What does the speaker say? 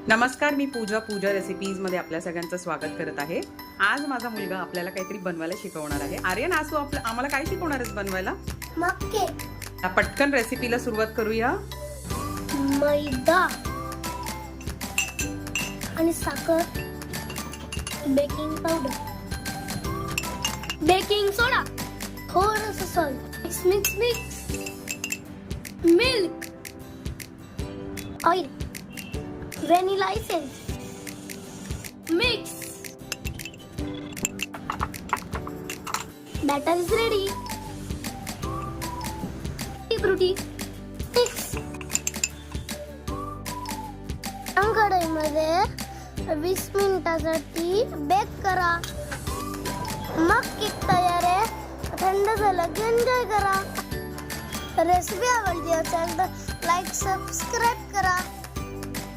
नमस्कार, मी पूजा रेसिपीजमध्ये आपल्या सगळ्यांचं स्वागत करत आहे। आज माझा मुलगा आपल्याला काहीतरी बनवायला शिकवणार आहे। आर्यन, आज तू आम्हाला काय शिकवणार आहेस बनवायला? मक्के। पटकन रेसिपीला सुरुवात करूया। मैदा आणि साखर, बेकिंग पावडर, बेकिंग सोडा, थोडंसं salt, mix milk, oil, vanilla essence, mix. Batter is ready. Fruity mix. कढईमध्ये 20 मिनिटासाठी बेक करा। मग केक तयार आहे। थंड झालं की एन्जॉय करा। रेसिपी आवडली असेल तर लाईक सबस्क्राईब करा।